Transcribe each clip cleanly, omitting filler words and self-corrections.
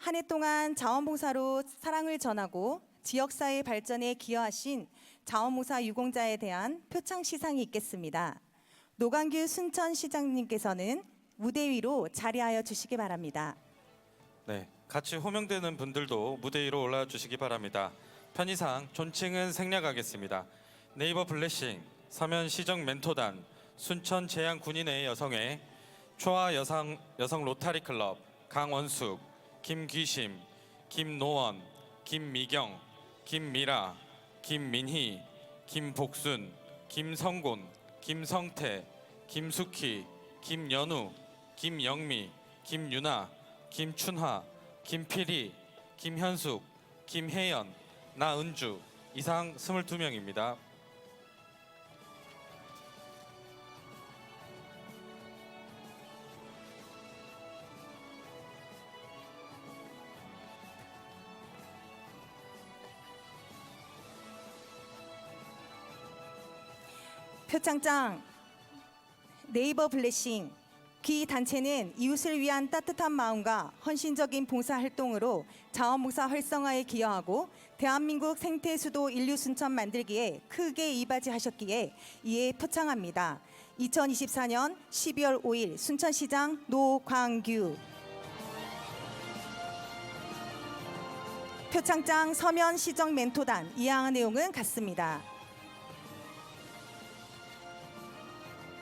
한 해 동안 자원봉사로 사랑을 전하고 지역사회 발전에 기여하신 자원봉사 유공자에 대한 표창 시상이 있겠습니다. 노광규 순천시장님께서는 무대 위로 자리하여 주시기 바랍니다. 네, 같이 호명되는 분들도 무대 위로 올라와 주시기 바랍니다. 편의상 존칭은 생략하겠습니다. 네이버 블레싱, 서면시정 멘토단, 순천 제양군인회 여성회, 초아 여성 로타리 클럽, 강원숙, 김귀심, 김노원, 김미경, 김미라, 김민희, 김복순, 김성곤, 김성태, 김숙희, 김연우, 김영미, 김유나, 김춘화, 김필희, 김현숙, 김혜연, 나은주 이상 22명입니다. 표창장 네이버 블레싱 귀 단체는 이웃을 위한 따뜻한 마음과 헌신적인 봉사활동으로 자원봉사 활성화에 기여하고 대한민국 생태수도 인류순천 만들기에 크게 이바지하셨기에 이에 표창합니다. 2024년 12월 5일 순천시장 노광규. 표창장 서면 시정 멘토단 이하의 내용은 같습니다.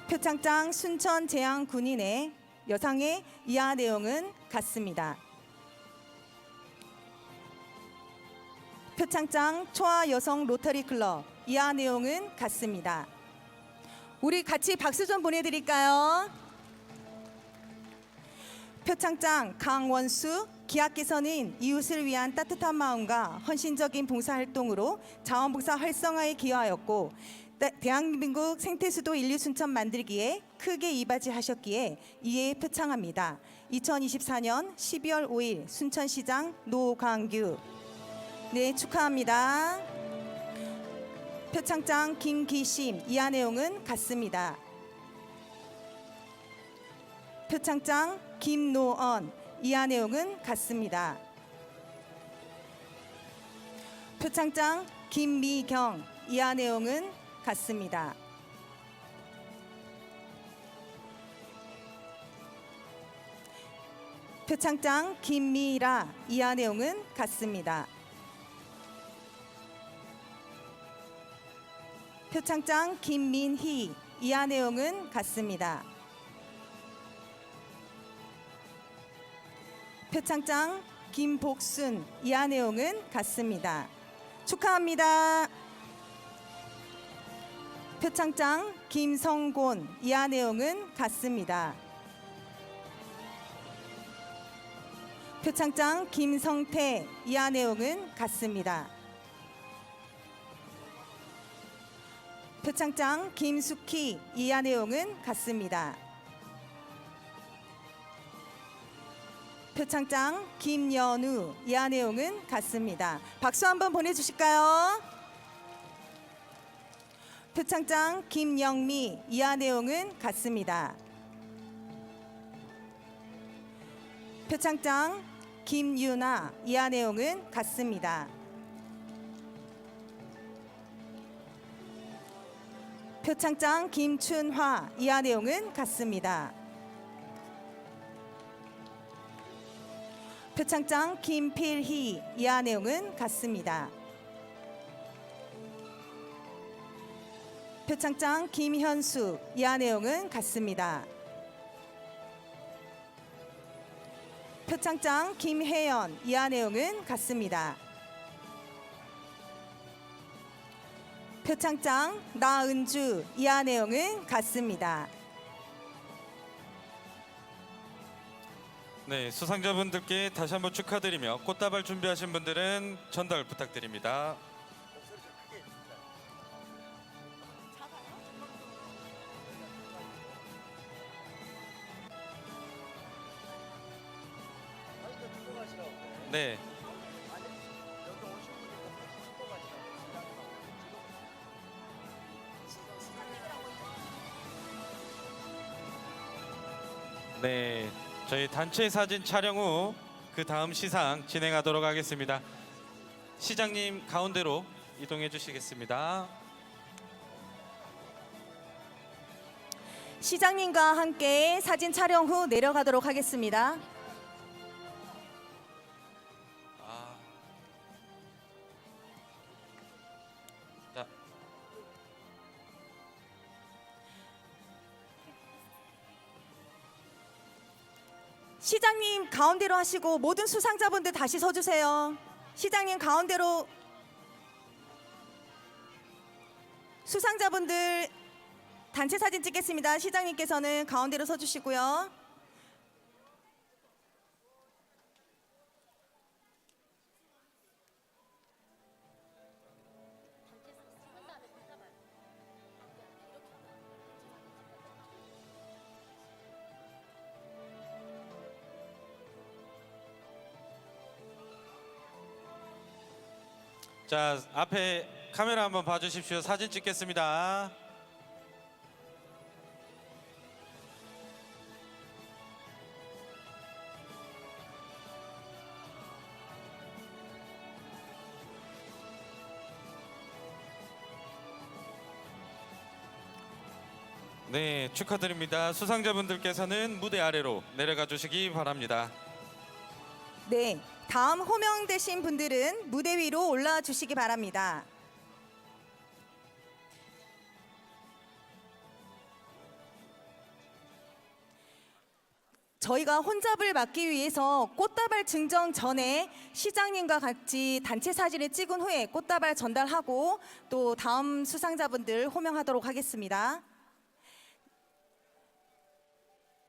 표창장 순천 제양군인회 여상의 이하 내용은 같습니다. 표창장 초아 여성 로터리 클럽 이하 내용은 같습니다. 우리 같이 박수 좀 보내드릴까요? 표창장 강원수 기하께서는 이웃을 위한 따뜻한 마음과 헌신적인 봉사활동으로 자원봉사 활성화에 기여하였고 대한민국 생태수도 인류순천 만들기에 크게 이바지하셨기에 이에 표창합니다. 2024년 12월 5일 순천시장 노광규. 네, 축하합니다. 표창장 김기심 이하 내용은 같습니다. 표창장 김노언 이하 내용은 같습니다. 표창장 김미경 이하 내용은 같습니다. 표창장 김미라 이하 내용은 같습니다. 표창장 김민희 이하 내용은 같습니다. 표창장 김복순 이하 내용은 같습니다. 축하합니다. 표창장 김성곤 이하 내용은 같습니다. 표창장 김성태 이하 내용은 같습니다. 표창장 김숙희 이하 내용은 같습니다. 표창장 김연우 이하 내용은 같습니다. 박수 한번 보내주실까요? 표창장 김영미 이하 내용은 같습니다. 표창장 김유나 이하 내용은 같습니다. 표창장 김춘화 이하 내용은 같습니다. 표창장 김필희 이하 내용은 같습니다. 표창장 김현수 이하 내용은 같습니다. 표창장 김혜연 이하 내용은 같습니다. 표창장 나은주 이하 내용은 같습니다. 네, 수상자분들께 다시 한번 축하드리며 꽃다발 준비하신 분들은 전달 부탁드립니다. 네. 네, 저희 단체 사진 촬영 후 그 다음 시상 진행하도록 하겠습니다. 시장님 가운데로 이동해 주시겠습니다. 시장님과 함께 사진 촬영 후 내려가도록 하겠습니다. 자, 시장님 가운데로 하시고 모든 수상자분들 다시 서주세요. 시장님 가운데로 수상자분들 단체 사진 찍겠습니다. 시장님께서는 가운데로 서주시고요. 자, 앞에 카메라 한번 봐주십시오. 사진 찍겠습니다. 네, 축하드립니다. 수상자분들께서는 무대 아래로 내려가 주시기 바랍니다. 네, 다음 호명되신 분들은 무대 위로 올라와 주시기 바랍니다. 저희가 혼잡을 막기 위해서 꽃다발 증정 전에 시장님과 같이 단체 사진을 찍은 후에 꽃다발 전달하고 또 다음 수상자분들 호명하도록 하겠습니다.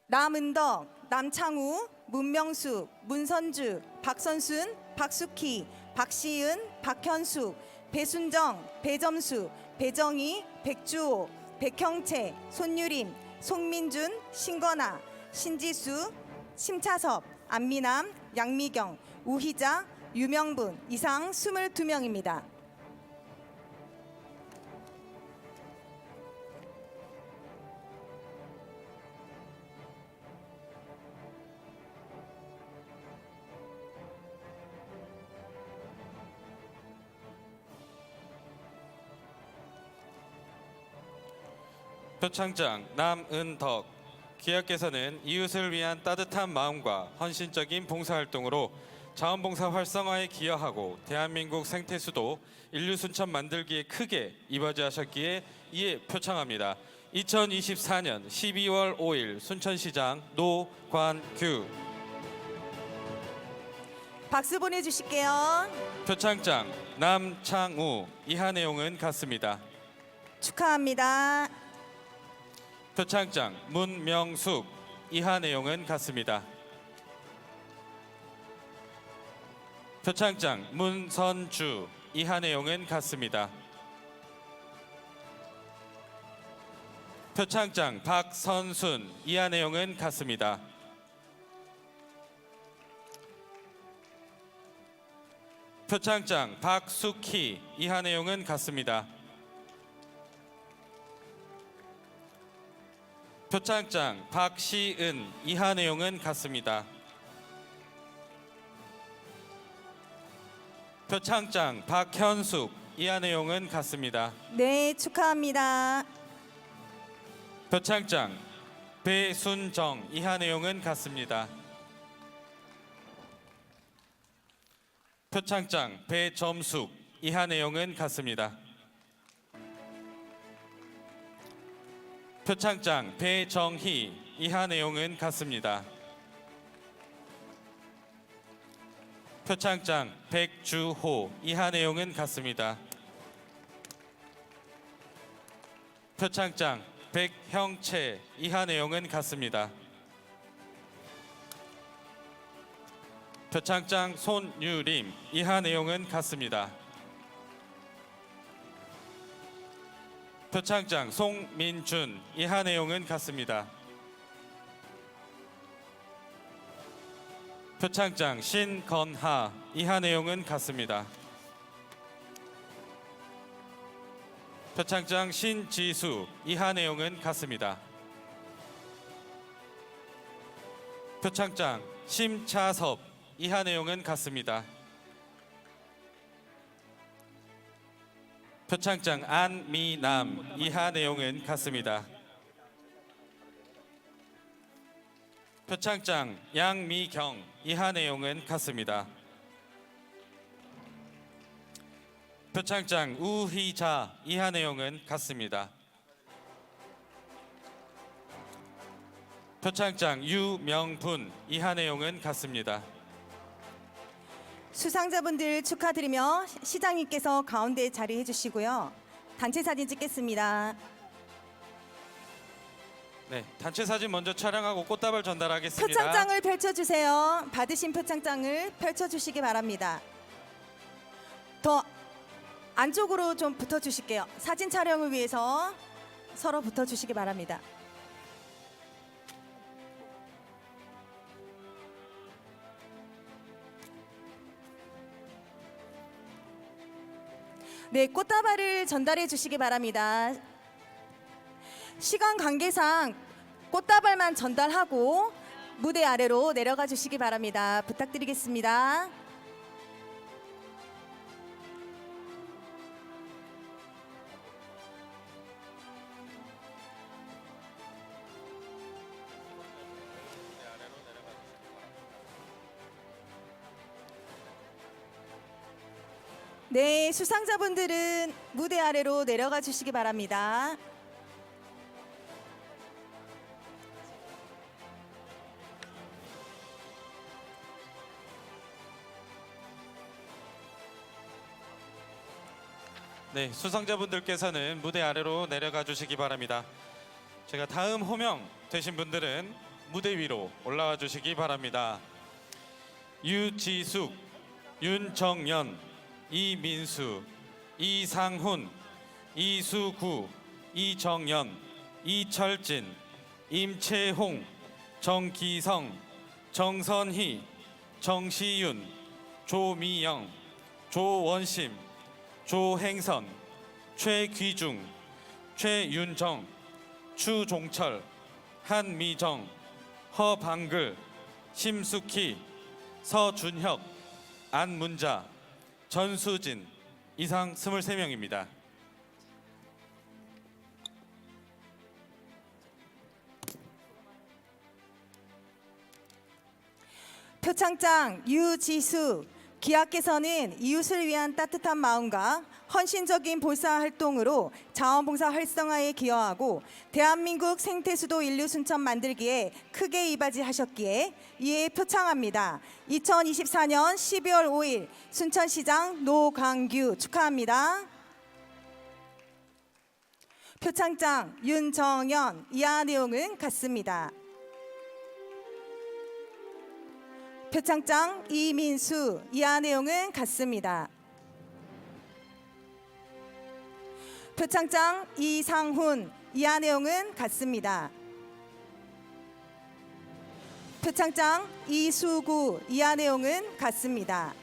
남은덕, 남창우, 문명숙, 문선주, 박선순, 박숙희, 박시은, 박현숙, 배순정, 배점수, 배정희, 백주호, 백형채, 손유림, 송민준, 신건아, 신지수, 심차섭, 안미남, 양미경, 우희자, 유명분 이상 22명입니다. 표창장 남은덕 기업께서는 이웃을 위한 따뜻한 마음과 헌신적인 봉사활동으로 자원봉사 활성화에 기여하고 대한민국 생태수도 인류 순천 만들기에 크게 이바지하셨기에 이에 표창합니다. 2024년 12월 5일 순천시장 노관규. 박수 보내주실게요. 표창장 남창우. 이하 내용은 같습니다. 축하합니다. 표창장 문명숙. 이하 내용은 같습니다. 표창장 문선주. 이하 내용은 같습니다. 표창장 박선순. 이하 내용은 같습니다. 표창장 박숙희. 이하 내용은 같습니다. 표창장 박시은. 이하 내용은 같습니다. 표창장 박현숙. 이하 내용은 같습니다. 네, 축하합니다. 표창장 배순정. 이하 내용은 같습니다. 표창장 배점숙. 이하 내용은 같습니다. 표창장 배정희. 이하 내용은 같습니다. 표창장 백주호. 이하 내용은 같습니다. 표창장 백형채. 이하 내용은 같습니다. 표창장 손유림. 이하 내용은 같습니다. 표창장 송민준. 이하 내용은 같습니다. 표창장 신건하. 이하 내용은 같습니다. 표창장 신지수. 이하 내용은 같습니다. 표창장 심차섭. 이하 내용은 같습니다. 표창장 안미남 이하 내용은 같습니다. 표창장 양미경 이하 내용은 같습니다. 표창장 우희자 이하 내용은 같습니다. 표창장 유명분 이하 내용은 같습니다. 수상자분들 축하드리며 시장님께서 가운데 자리해 주시고요. 단체 사진 찍겠습니다. 네, 단체 사진 먼저 촬영하고 꽃다발 전달하겠습니다. 표창장을 펼쳐주세요. 받으신 표창장을 펼쳐주시기 바랍니다. 더 안쪽으로 좀 붙어주실게요. 사진 촬영을 위해서 서로 붙어주시기 바랍니다. 네, 꽃다발을 전달해 주시기 바랍니다. 시간 관계상 꽃다발만 전달하고 무대 아래로 내려가 주시기 바랍니다. 부탁드리겠습니다. 네, 수상자분들은 무대 아래로 내려가 주시기 바랍니다. 네, 수상자분들께서는 무대 아래로 내려가 주시기 바랍니다. 제가 다음 호명 되신 분들은 무대 위로 올라와 주시기 바랍니다. 유지숙, 윤정연, 이민수, 이상훈, 이수구, 이정연, 이철진, 임채홍, 정기성, 정선희, 정시윤, 조미영, 조원심, 조행선, 최귀중, 최윤정, 추종철, 한미정, 허방글, 심숙희, 서준혁, 안문자, 전수진 이상 23명입니다. 표창장 유지수 기하께서는 이웃을 위한 따뜻한 마음과 헌신적인 봉사활동으로 자원봉사 활성화에 기여하고 대한민국 생태수도 인류 순천 만들기에 크게 이바지하셨기에 이에 표창합니다. 2024년 12월 5일 순천시장 노광규 축하합니다. 표창장 윤정연 이하 내용은 같습니다. 표창장 이민수 이하 내용은 같습니다. 표창장 이상훈 이하 내용은 같습니다. 표창장 이수구 이하 내용은 같습니다.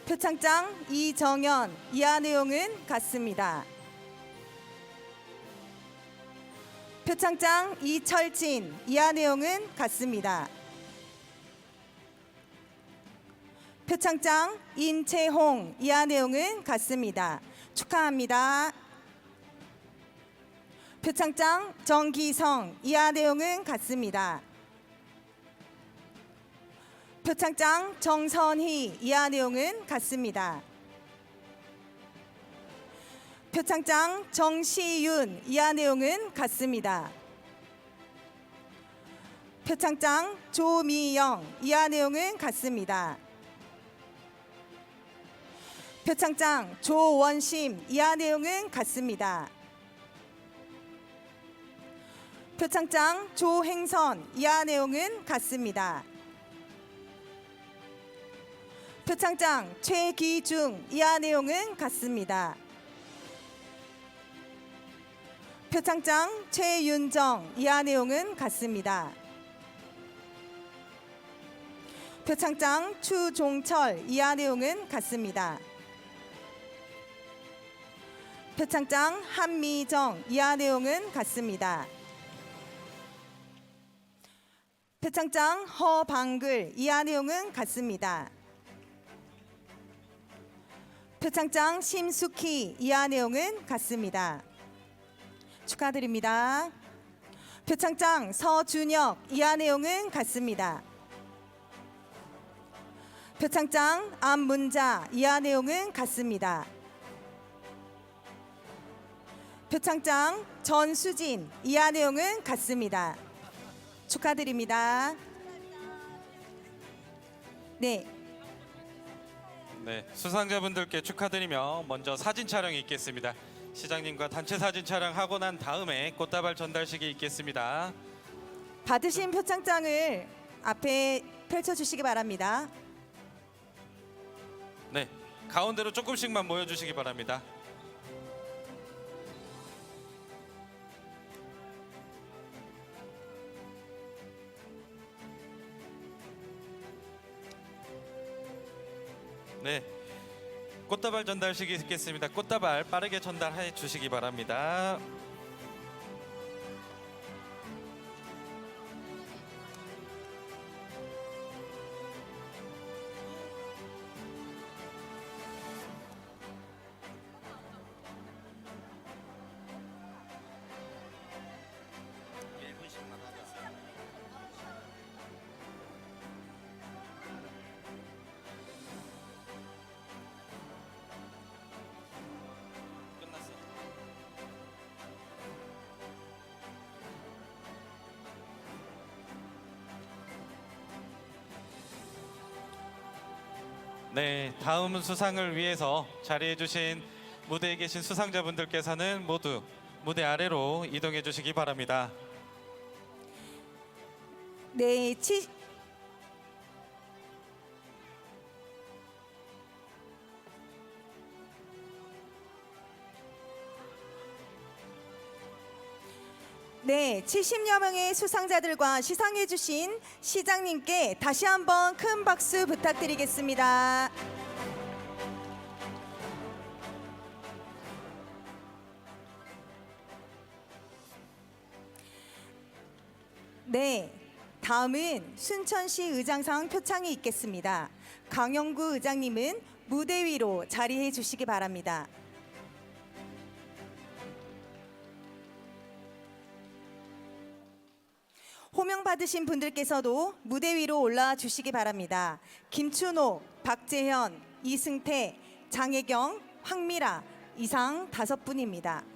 표창장 이정연 이하 내용은 같습니다. 표창장 이철진 이하 내용은 같습니다. 표창장 임채홍 이하 내용은 같습니다. 축하합니다. 표창장 정기성 이하 내용은 같습니다. 표창장 정선희 이하 내용은 같습니다. 표창장 정시윤 이하 내용은 같습니다. 표창장 조미영 이하 내용은 같습니다. 표창장 조원심 이하 내용은 같습니다. 표창장 조행선 이하 내용은 같습니다. 표창장 최기중 이하 내용은 같습니다. 표창장 최윤정 이하 내용은 같습니다. 표창장 추종철 이하 내용은 같습니다. 표창장 한미정 이하 내용은 같습니다. 표창장 허방글 이하 내용은 같습니다. 표창장 심숙희 이하 내용은 같습니다. 축하드립니다. 표창장 서준혁 이하 내용은 같습니다. 표창장 안문자 이하 내용은 같습니다. 표창장 전수진 이하 내용은 같습니다. 축하드립니다. 네, 네, 수상자분들께 축하드리며 먼저 사진 촬영이 있겠습니다. 시장님과 단체 사진 촬영하고 난 다음에 꽃다발 전달식이 있겠습니다. 받으신 표창장을 앞에 펼쳐주시기 바랍니다. 네, 가운데로 조금씩만 모여주시기 바랍니다. 네, 꽃다발 전달식이 있겠습니다. 꽃다발 빠르게 전달해 주시기 바랍니다. 끝났어요. 네, 다음 수상을 위해서 자리해 주신 무대에 계신 수상자분들께서는 모두 무대 아래로 이동해 주시기 바랍니다. 네, 네, 70여 명의 수상자들과 시상해주신 시장님께 다시 한번 큰 박수 부탁드리겠습니다. 네, 다음은 순천시 의장상 표창이 있겠습니다. 강영구 의장님은 무대 위로 자리해 주시기 바랍니다. 호명 받으신 분들께서도 무대 위로 올라와 주시기 바랍니다. 김춘옥, 박재현, 이승태, 장혜경, 황미라 이상 5분입니다.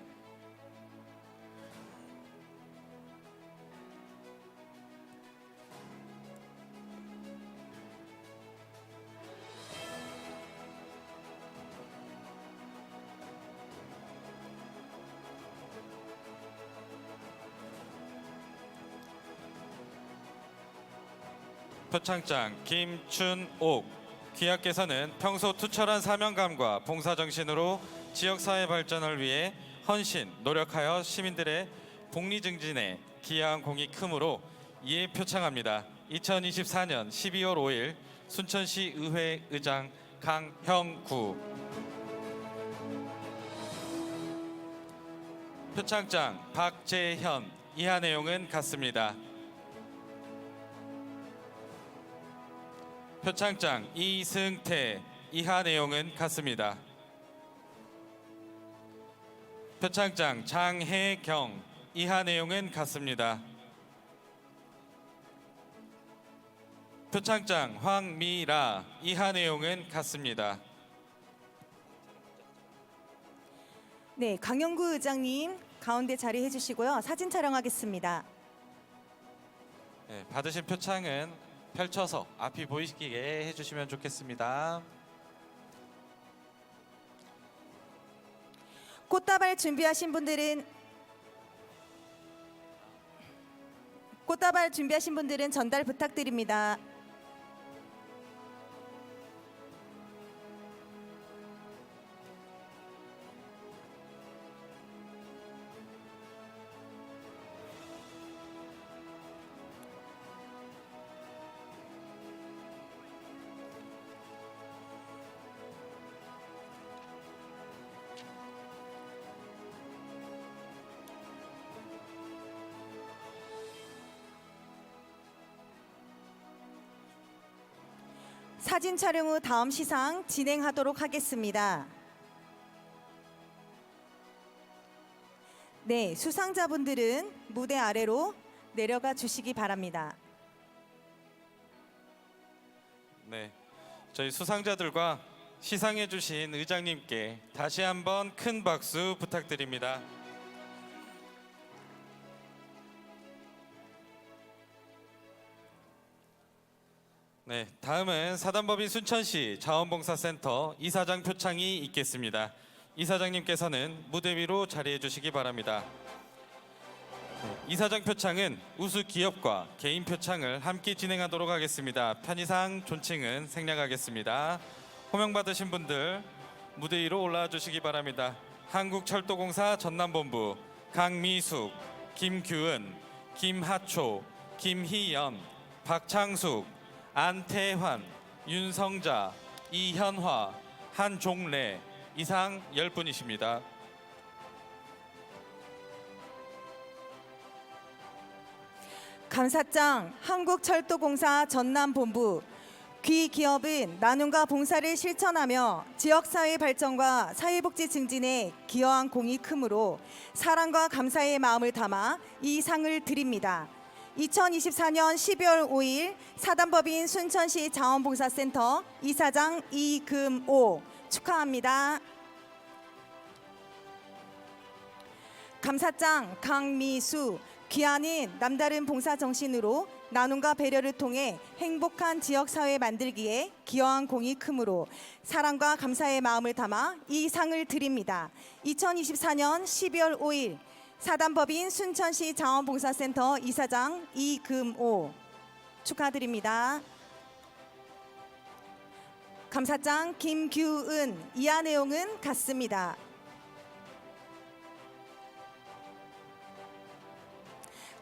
표창장 김춘옥 귀하께서는 평소 투철한 사명감과 봉사정신으로 지역사회 발전을 위해 헌신, 노력하여 시민들의 복리 증진에 기여한 공이 크므로 이에 표창합니다. 2024년 12월 5일 순천시 의회 의장 강형구. 표창장 박재현 이하 내용은 같습니다. 표창장 이승태 이하 내용은 같습니다. 표창장 장혜경 이하 내용은 같습니다. 표창장 황미라 이하 내용은 같습니다. 네, 강영구 의장님 가운데 자리해 주시고요. 사진 촬영하겠습니다. 네, 받으신 표창은 펼쳐서 앞이 보이시게 해주시면 좋겠습니다. 꽃다발 준비하신 분들은 전달 부탁드립니다. 사진 촬영 후 다음 시상 진행하도록 하겠습니다. 네, 수상자분들은 무대 아래로 내려가 주시기 바랍니다. 네, 저희 수상자들과 시상해 주신 의장님께 다시 한번 큰 박수 부탁드립니다. 네, 다음은 사단법인 순천시 자원봉사센터 이사장 표창이 있겠습니다. 이사장님께서는 무대 위로 자리해 주시기 바랍니다. 이사장 표창은 우수 기업과 개인 표창을 함께 진행하도록 하겠습니다. 편의상 존칭은 생략하겠습니다. 호명 받으신 분들 무대 위로 올라와 주시기 바랍니다. 한국철도공사 전남본부 강미숙, 김규은, 김하초, 김희연, 박창숙, 안태환, 윤성자, 이현화, 한종래 이상 10분이십니다. 감사장 한국철도공사 전남본부 귀 기업은 나눔과 봉사를 실천하며 지역사회 발전과 사회복지 증진에 기여한 공이 크므로 사랑과 감사의 마음을 담아 이 상을 드립니다. 2024년 12월 5일 사단법인 순천시 자원봉사센터 이사장 이금오 축하합니다. 감사장 강미수 귀하는 남다른 봉사 정신으로 나눔과 배려를 통해 행복한 지역사회 만들기에 기여한 공이 크므로 사랑과 감사의 마음을 담아 이 상을 드립니다. 2024년 12월 5일 사단법인 순천시 자원봉사센터 이사장 이금오 축하드립니다. 감사장 김규은 이하 내용은 같습니다.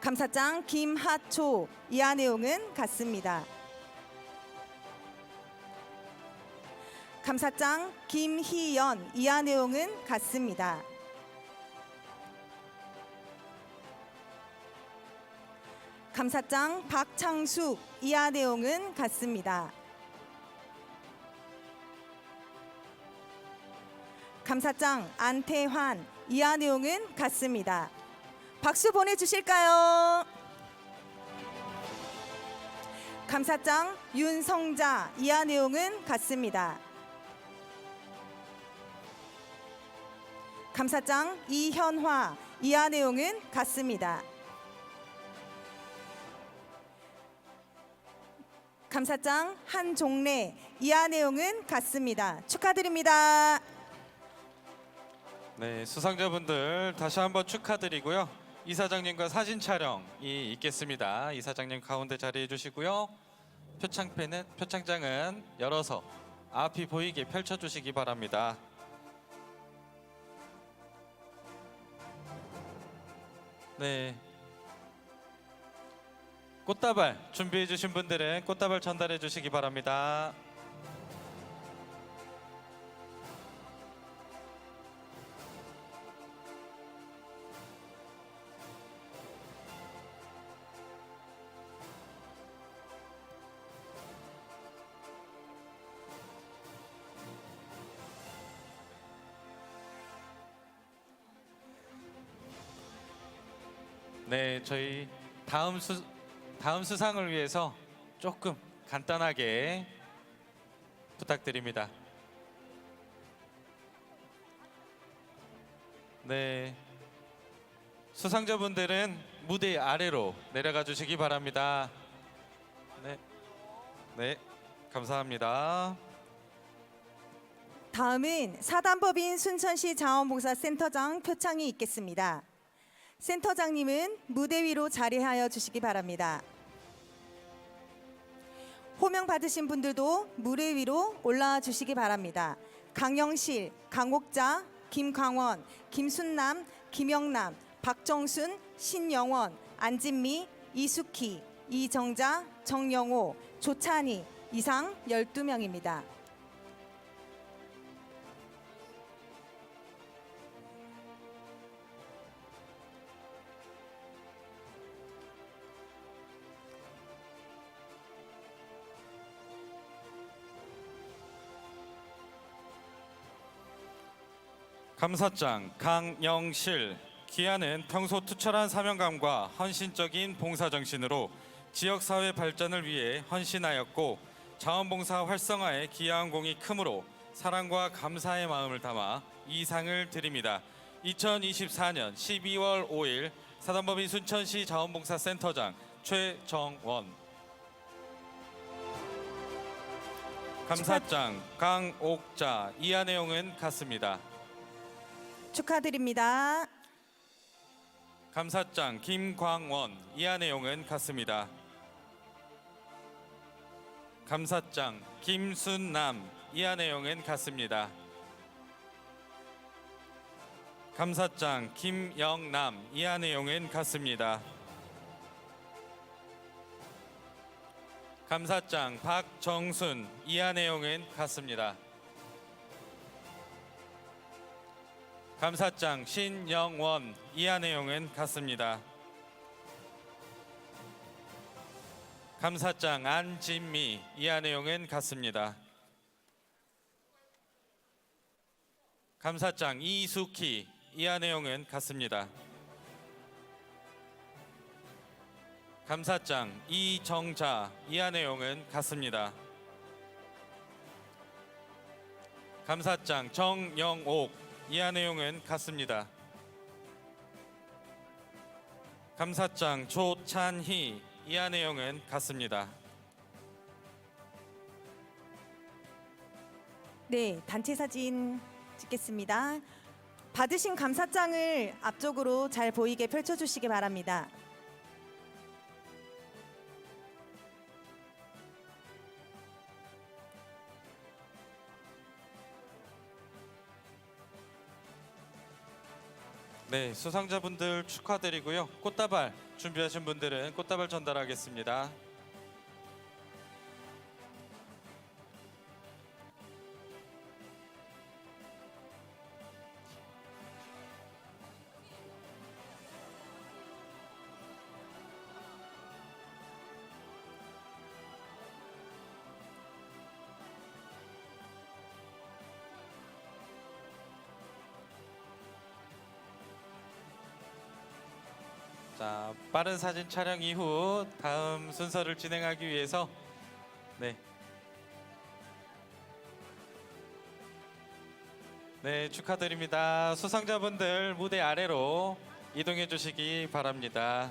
감사장 김하초 이하 내용은 같습니다. 감사장 김희연 이하 내용은 같습니다. 감사장 박창숙 이하 내용은 같습니다. 감사장 안태환 이하 내용은 같습니다. 박수 보내주실까요? 감사장 윤성자 이하 내용은 같습니다. 감사장 이현화 이하 내용은 같습니다. 감사장 한종래 이하 내용은 같습니다. 축하드립니다. 네, 수상자분들 다시 한번 축하드리고요. 이사장님과 사진 촬영이 있겠습니다. 이사장님 가운데 자리해 주시고요. 표창장은 열어서 앞이 보이게 펼쳐 주시기 바랍니다. 네. 꽃다발 준비해 주신 분들은 꽃다발 전달해 주시기 바랍니다. 네, 저희 다음 수상을 위해서 조금 간단하게 부탁드립니다. 네, 수상자분들은 무대 아래로 내려가 주시기 바랍니다. 네, 네, 감사합니다. 다음은 사단법인 순천시 자원봉사센터장 표창이 있겠습니다. 센터장님은 무대 위로 자리하여 주시기 바랍니다. 호명 받으신 분들도 무대 위로 올라와 주시기 바랍니다. 강영실, 강옥자, 김광원, 김순남, 김영남, 박정순, 신영원, 안진미, 이숙희, 이정자, 정영호, 조찬희 이상 12명입니다. 감사장 강영실. 기아는 평소 투철한 사명감과 헌신적인 봉사정신으로 지역사회 발전을 위해 헌신하였고 자원봉사 활성화에 기여한 공이 크므로 사랑과 감사의 마음을 담아 이 상을 드립니다. 2024년 12월 5일 사단법인 순천시 자원봉사센터장 최정원. 감사장 강옥자. 이하 내용은 같습니다. 축하드립니다. 감사장 김광원. 이하 내용은 같습니다. 감사장 김순남. 이하 내용은 같습니다. 감사장 김영남. 이하 내용은 같습니다. 감사장 박정순. 이하 내용은 같습니다. 감사장 신영원. 이하 내용은 같습니다. 감사장 안진미. 이하 내용은 같습니다. 감사장 이숙희. 이하 내용은 같습니다. 감사장 이정자. 이하 내용은 같습니다. 감사장 정영옥. 이하 내용은 같습니다. 감사장 조찬희. 이하 내용은 같습니다. 네, 단체 사진 찍겠습니다. 받으신 감사장을 앞쪽으로 잘 보이게 펼쳐주시기 바랍니다. 네, 수상자분들 축하드리고요. 꽃다발 준비하신 분들은 꽃다발 전달하겠습니다. 자, 빠른 사진 촬영 이후 다음 순서를 진행하기 위해서 네, 축하드립니다. 수상자분들 무대 아래로 이동해 주시기 바랍니다.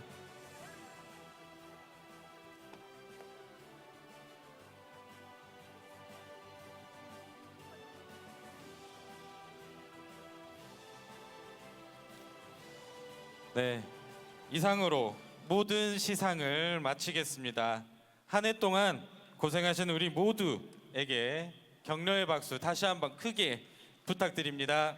네, 이상으로 모든 시상을 마치겠습니다. 한 해 동안 고생하신 우리 모두에게 격려의 박수 다시 한번 크게 부탁드립니다.